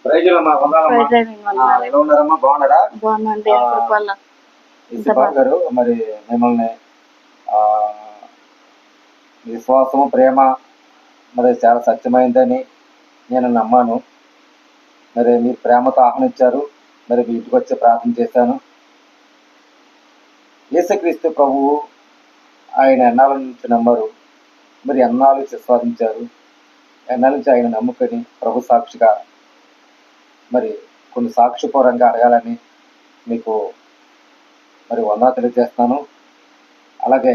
ప్రైజులమ్మా, వందనాలమ్మా. ఎలా ఉన్నారమ్మా? బాగున్నారా? బాగున్నాండి. గారు మరి మిమ్మల్ని విశ్వాసము, ప్రేమ మరి చాలా సత్యమైందని నేను నమ్మాను. మరి మీరు ప్రేమతో ఆహ్వానించారు. మరి మీ ఇంటికి వచ్చి ప్రార్థన చేశాను. యేసుక్రీస్తు ప్రభువు ఆయన ఎన్నాళ్ళ నుంచి నమ్మరు, మరి ఎన్నాళ్ళ నుంచి విశ్వాసించారు, ఎన్నాళ్ళ నుంచి ఆయన నమ్ముకొని ప్రభు సాక్షిగా మరి కొన్ని సాక్ష్యపూర్వంగా అడగాలని మీకు మరి వందనాలు తెలియజేస్తున్నాను. అలాగే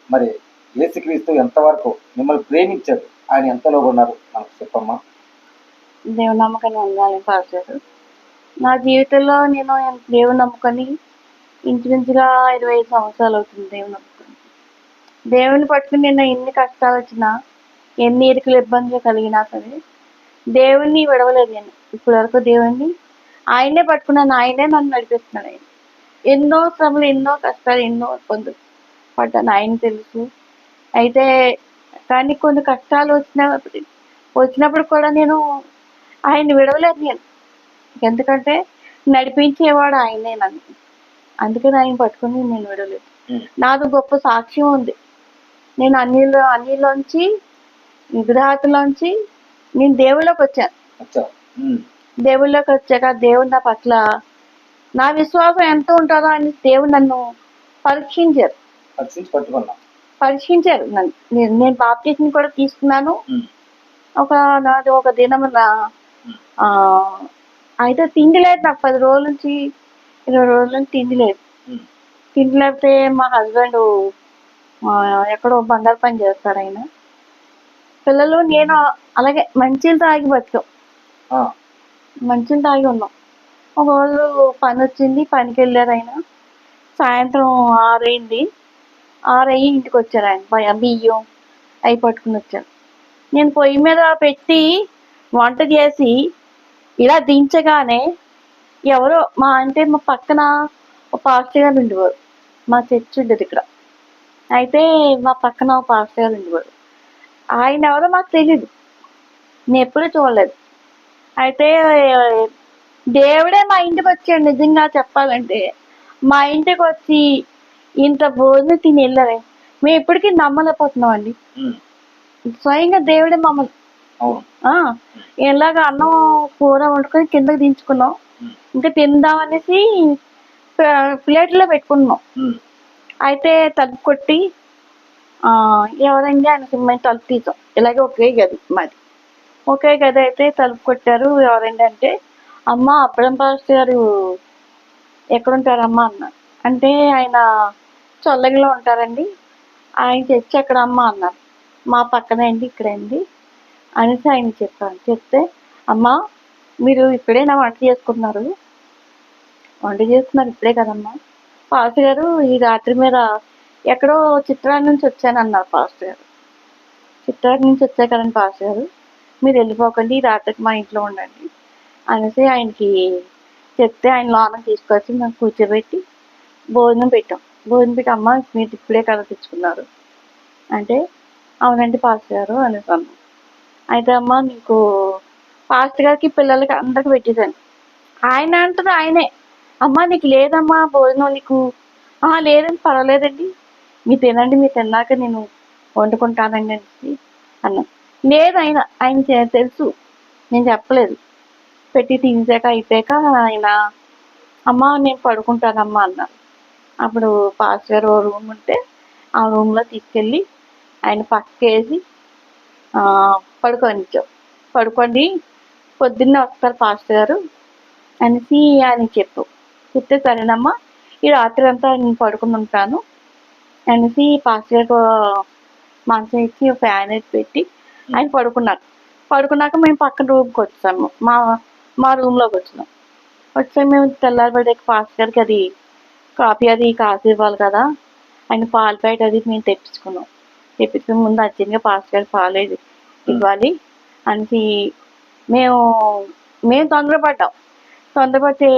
మరి యేసుక్రీస్తు ఎంతవరకు మిమ్మల్ని ప్రేమించారు, ఆయన ఎంతలో ఉన్నారు మనకు చెప్పమ్మా. దేవుని నమ్మకాన్ని ఉండాలి పాస్టర్. నా జీవితంలో నేను దేవుని నమ్ముకొని ఇంచుమించుగా 25 సంవత్సరాలు అవుతుంది. దేవుని నమ్ముకొని, దేవుని పట్టుకుని నేను ఎన్ని కష్టాలు వచ్చినా, ఎన్ని ఇరుకులు ఇబ్బందులు కలిగినా సరే దేవుణ్ణి విడవలేదు. నేను ఇప్పటి వరకు దేవుణ్ణి ఆయనే పట్టుకున్నాను. ఆయనే నన్ను నడిపిస్తున్నాడు. ఆయన ఎన్నో శ్రమలు, ఎన్నో కష్టాలు, ఎన్నో ఇబ్బందులు పడ్డాను, ఆయన తెలుసు. అయితే కానీ కొన్ని కష్టాలు వచ్చినప్పుడు కూడా నేను ఆయన్ని విడవలేదు. నేను ఎందుకంటే నడిపించేవాడు ఆయనే నన్ను, అందుకని ఆయన పట్టుకుని నేను విడవలేదు. నాది గొప్ప సాక్ష్యం ఉంది. నేను అన్నిలోంచి విగ్రహాలలోంచి నేను దేవుళ్ళకి వచ్చాను. దేవుళ్ళకి వచ్చాక దేవుడు నా పట్ల నా విశ్వాసం ఎంత ఉంటుందో అని దేవుడు నన్ను పరీక్షించారు. నన్ను. నేను బాప్టిజం కూడా తీసుకున్నాను. నాది ఒక దినం అయితే తిండి లేదు నాకు. 10 రోజుల నుంచి 20 రోజుల నుంచి తిండి లేదు. తిండి లేకపోతే మా హస్బెండ్ ఎక్కడో బంగారు పని చేస్తారు ఆయన. పిల్లలు నేను అలాగే మంచిలు తాగి బతికాం. మంచిలు తాగి ఉన్నాం. ఒకరోజు పని వచ్చింది, పనికి వెళ్ళారు ఆయన. సాయంత్రం 6 అయింది. 6 అయ్యి ఇంటికి వచ్చారు ఆయన. బియ్యం అవి పట్టుకుని వచ్చారు. నేను పొయ్యి మీద పెట్టి వంట చేసి ఇలా దించగానే ఎవరో మా పక్కన ఒక పాస్టర్ గారు ఉండేవారు. మా చర్చ్ ఉండేది ఇక్కడ. అయితే మా పక్కన ఒక పాస్టర్ గారు ఉండేవారు. ఆయన ఎవరో మాకు తెలియదు, నేను ఎప్పుడూ చూడలేదు. అయితే దేవుడే మా ఇంటికి వచ్చాడు. నిజంగా చెప్పాలంటే మా ఇంటికి వచ్చి ఇంత భోజనం తిని వెళ్ళారే. మేము ఇప్పటికీ నమ్మలేకపోతున్నాం అండి. స్వయంగా దేవుడే మమ్మల్ని ఎలాగ అన్నం కూర వండుకొని కిందకి దించుకున్నాం. ఇంకా తిందామనేసి ప్లేట్లో పెట్టుకున్నాం. అయితే తలుపు కొట్టి ఎవరండి అని మేము తలుపు తీసాం. ఇలాగే ఒకే గది మాది. ఒకే గది అయితే తలుపు కొట్టారు. ఎవరండి అంటే, అమ్మ అబ్బడం పాస్టర్ గారు ఎక్కడుంటారమ్మా అన్నారు. అంటే ఆయన చొల్లగిలో ఉంటారండి, ఆయన చర్చి ఎక్కడ అమ్మ అన్నారు. మా పక్కనే అండి, ఇక్కడండి అనేసి ఆయన చెప్పాను. చెప్తే, అమ్మ మీరు ఇప్పుడేనా వంట చేసుకున్నారు ఇప్పుడే కదమ్మా. పాస్టర్ గారు ఈ రాత్రి మీద ఎక్కడో చిత్రాల నుంచి వచ్చానన్నారు పాస్టర్ గారు. చిత్రాల నుంచి వచ్చా కదండి పాస్టర్ గారు, మీరు వెళ్ళిపోకండి, ఈ రాత్రికి మా ఇంట్లో ఉండండి అనేసి ఆయనకి చెప్తే, ఆయన లోన తీసుకొచ్చి మేము కూర్చోబెట్టి భోజనం పెట్టాం. భోజనం పెట్టి, అమ్మ మీరు ఇప్పుడే కదా తెచ్చుకున్నారు అంటే, అవునండి పాస్టర్ గారు అనేసి అన్నాం. అయితే అమ్మ నీకు పాస్టర్ గారికి పిల్లలకి అందరికి పెట్టేశాను. ఆయన అంటారు ఆయనే, అమ్మ నీకు లేదమ్మా భోజనం, నీకు లేదండి పర్వాలేదండి, మీరు తినండి, మీరు తిన్నాక నేను వండుకుంటానండి అనేసి అన్నాం. లేదు ఆయన తెలుసు, నేను చెప్పలేదు. పెట్టి తినేసాక అయిపోయాక ఆయన, అమ్మ నేను పడుకుంటానమ్మా అన్నారు. అప్పుడు పాస్టర్ గారు రూమ్ ఉంటే ఆ రూమ్లో తీసుకెళ్ళి ఆయన పక్కేసి పడుకోండి, పొద్దున్నే వస్తారు పాస్టర్ గారు అనేసి ఆయన చెప్తే, సరేనమ్మా ఈ రాత్రి అంతా నేను పడుకుని ఉంటాను అనేసి పాస్టర్ గారు మంచం ఇచ్చి ఫ్యాన్ వేసి పెట్టి ఆయన పడుకున్నాక మేము పక్కన రూమ్కి వచ్చాము. మా రూమ్లోకి వచ్చాము. మేము తెల్లారిపడే పాస్టర్ గారికి అది కాఫీ అది కాసి ఇవ్వాలి కదా, ఆయన పాలు ప్యాకెట్ అది మేము తెప్పించుకుని ముందు అర్జెంట్గా పాస్టర్ గారికి పాలు ఇవ్వాలి అనేసి మేము తొందరపడితే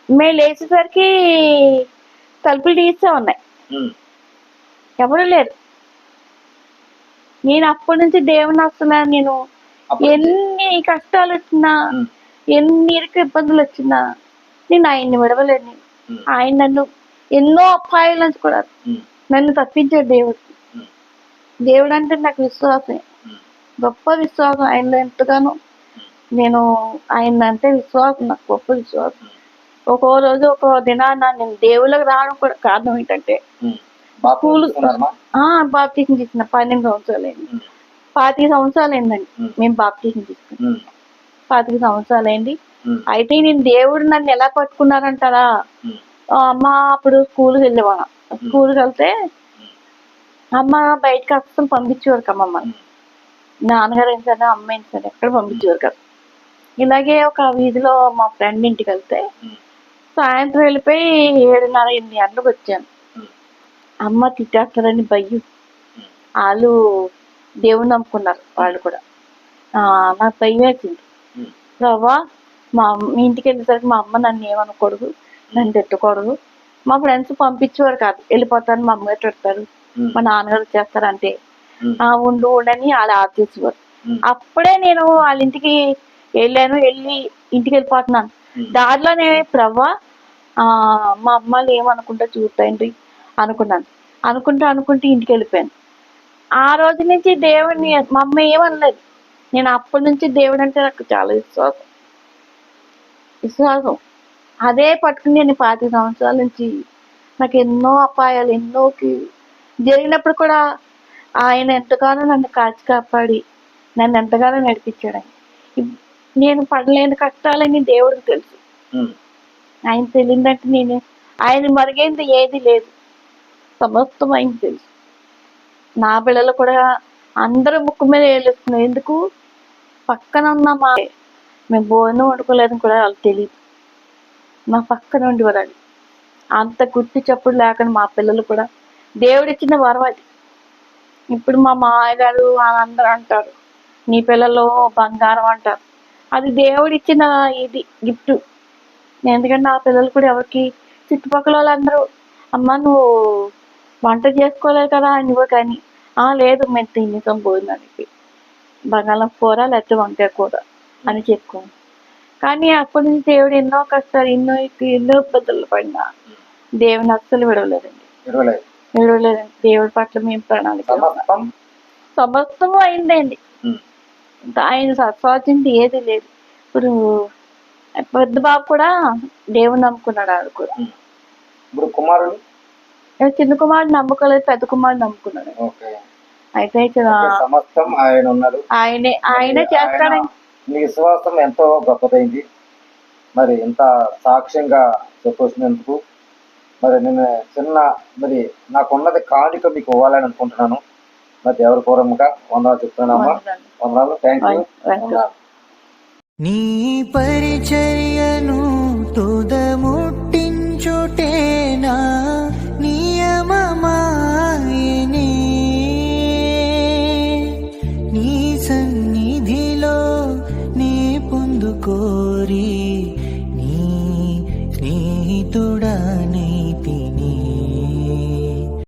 మేము లేచేసరికి తలుపులు తీసే ఉన్నాయి, ఎవరు లేరు. నేను అప్పటి నుంచి దేవుని అసలు నేను ఎన్ని కష్టాలు వచ్చినా ఎన్ని ఇబ్బందులు వచ్చినా నేను ఆయన్ని విడవలేదు. నేను ఉమ్, ఆయన నన్ను ఎన్నో అపాయాల నుంచి కూడా ఉమ్, నన్ను తప్పించాడు దేవుడు. ఉమ్, దేవుడు అంటే నాకు విశ్వాసం, ఉమ్, గొప్ప విశ్వాసం. ఆయనలో ఎంతగానో నేను ఆయన అంటే విశ్వాసం, నాకు గొప్ప విశ్వాసం. ఉమ్, ఒక్కో రోజు ఒక్కో దినాన నేను దేవుళ్ళకి రావడం కూడా కారణం ఏంటంటే ఉమ్. బాప్తిసం స్కూల్ తీసుకున్నారమ్మా? బాప్తీసం తీసుకున్న 12 సంవత్సరాలు అయింది. ఉమ్, 25 సంవత్సరాలు అయిందండి ఉమ్, మేము బాప్తీసం తీసుకుని. ఉమ్, 25 సంవత్సరాలు అయింది. ఉమ్, అయితే నేను దేవుడు నన్ను ఎలా పట్టుకున్నారంటారా, ఉమ్, అమ్మ అప్పుడు స్కూల్కి వెళ్ళేవాళ్ళం. స్కూల్కి వెళ్తే అమ్మ బయటకు అస్సలు పంపించేవారు కదా మమ్మల్ని. ఉమ్, నాన్నగారు ఏం సరే అమ్మ ఏం సరే ఎక్కడ పంపించేవారు కదా. ఇలాగే ఒక వీధిలో మా ఫ్రెండ్ ఇంటికి వెళ్తే ఉమ్, సాయంత్రం వెళ్ళిపోయి 7:30, 8 గంటలకు వచ్చాను. ఉమ్, అమ్మ తిట్టేస్తారని భయం. ఉమ్, వాళ్ళు దేవుని నమ్ముకున్నారు వాళ్ళు కూడా. నాకు భయం వేసింది. ఉమ్, ప్రభా మీ ఇంటికి వెళ్ళేసరికి మా అమ్మ నన్ను ఏమనకూడదు, నన్ను తిట్టకూడదు. మా ఫ్రెండ్స్ పంపించేవారు కాదు, వెళ్ళిపోతాను మా అమ్మగారు తిడతారు, ఉమ్, మా నాన్నగారు చేస్తారంటే ఉమ్, ఉండు ఉండని వాళ్ళు ఆపేసేవారు. ఉమ్, అప్పుడే నేను వాళ్ళ ఇంటికి వెళ్ళి ఇంటికి వెళ్ళిపోతున్నాను. ఉమ్, దారిలోనే ప్రభా మా అమ్మాలు ఏమనుకుంటా చూస్తాయండి అనుకున్నాను. అనుకుంటూ ఇంటికి వెళ్ళిపోయాను. ఆ రోజు నుంచి దేవుడిని మా అమ్మ ఏమనలేదు. నేను అప్పటి నుంచి దేవుడు అంటే నాకు చాలా విశ్వాసం. అదే పట్టుకుని నేను 25 సంవత్సరాల నుంచి నాకు ఎన్నో అపాయాలు జరిగినప్పుడు కూడా ఆయన ఎంతగానో నన్ను కాచి కాపాడి నన్ను ఎంతగానో నడిపించాడు. నేను పడలేని కష్టాలని దేవుడికి తెలుసు. ఉమ్, ఆయన తెలియదంటే ఆయన మరిగేంది ఏది లేదు. సమస్తం ఆయన తెలుసు. నా పిల్లలు కూడా అందరూ ముక్కు మీద వేలేసుకున్నారు. ఎందుకు పక్కన ఉన్న మేము భోజనం వండుకోలేదని కూడా వాళ్ళకి తెలియదు. మా పక్కన ఉండేవారు. అంత గుర్తు చప్పుడు లేకుండా మా పిల్లలు కూడా దేవుడిచ్చిన వరం అది. ఇప్పుడు మా మామయ్య గారు అందరూ అంటారు నీ పిల్లలు బంగారం అంటారు. అది దేవుడిచ్చిన ఇది గిఫ్ట్. ఎందుకంటే నా పిల్లలు కూడా ఎవరికి చుట్టుపక్కల వాళ్ళందరూ అమ్మ నువ్వు వంట చేసుకోలేదు కదా నువ్వు, కానీ లేదు మేము తినేసాం భోజనానికి బంగాళం కూర లేకపోతే వంకాయ కూర అని చెప్పుకోండి. కానీ అప్పటి నుంచి దేవుడు ఎన్నో కష్టాలు ఎన్నో ఇబ్బందులు పడినా దేవుని అస్సలు విడవలేదండి. విడవలేదండి. దేవుడి పట్ల మేము ప్రణాళిక సమస్తము అయిందండి. ఆయన సత్వాచింది ఏది లేదు. ఇప్పుడు పెద్ద బాబు కూడా దేవుని నమ్ముకున్నాడు. ఆడు కూడా ఇప్పుడు కుమారుడు చిన్న కుమారుడు నమ్ముకోలేదు, పెద్ద కుమారుడు నమ్ముకున్నాడు. అయితే సమస్తం ఆయన ఉన్నాడు. ఆయనే చేస్తాడని నీ విశ్వాసం ఎంతో గొప్పదైంది. మరి ఇంత సాక్ష్యంగా చెప్పొచ్చినందుకు మరి నేను మరి నాకున్నది కానుక మీకు ఇవ్వాలని అనుకుంటున్నాను. మరి దేవుడి పూర్వముగా వందనాలు చెప్తున్నామా. వందనాలు. Thank you. నీ పరిచర్యను తుదముట్టించుటేనా నియమమాయనే, నీ సన్నిధిలో నీ పొందుకోరి